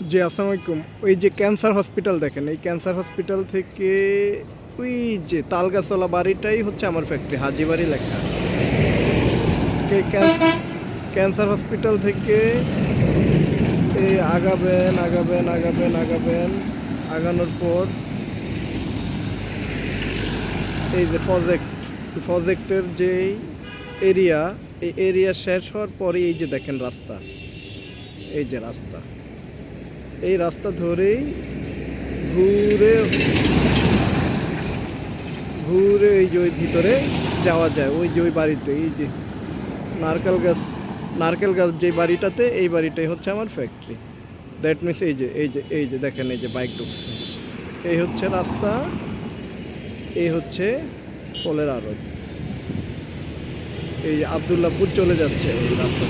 জি, আসসালামু আলাইকুম। ওই যে ক্যান্সার হসপিটাল দেখেন, এই ক্যান্সার হসপিটাল থেকে ওই যে তালগাছওয়ালা বাড়িটাই হচ্ছে আমার ফ্যাক্টরি, হাজীবাড়ি লেখা। এই ক্যান্সার হসপিটাল থেকে এই আগাবেন আগাবেন আগাবেন আগাবেন, আগানোর পর এই যে প্রজেক্টের যে এরিয়া, এই এরিয়া শেষ হওয়ার পরে এই যে দেখেন রাস্তা, এই যে রাস্তা, এই রাস্তা ধরেই ঘুরে ঘুরে এই যে ওই ভিতরে যাওয়া যায়, ওই যে ওই বাড়িতে, এই যে নারকেল গাছ, নারকেল গাছ যে বাড়িটাতে, এই বাড়িটাই হচ্ছে আমার ফ্যাক্টরি। দ্যাট মিনস এই যে দেখেন, এই যে বাইক ঢুকছে, এই হচ্ছে রাস্তা, এই হচ্ছে ফলের আড়ত, এই যে আবদুল্লাপুর চলে যাচ্ছে এই রাস্তা।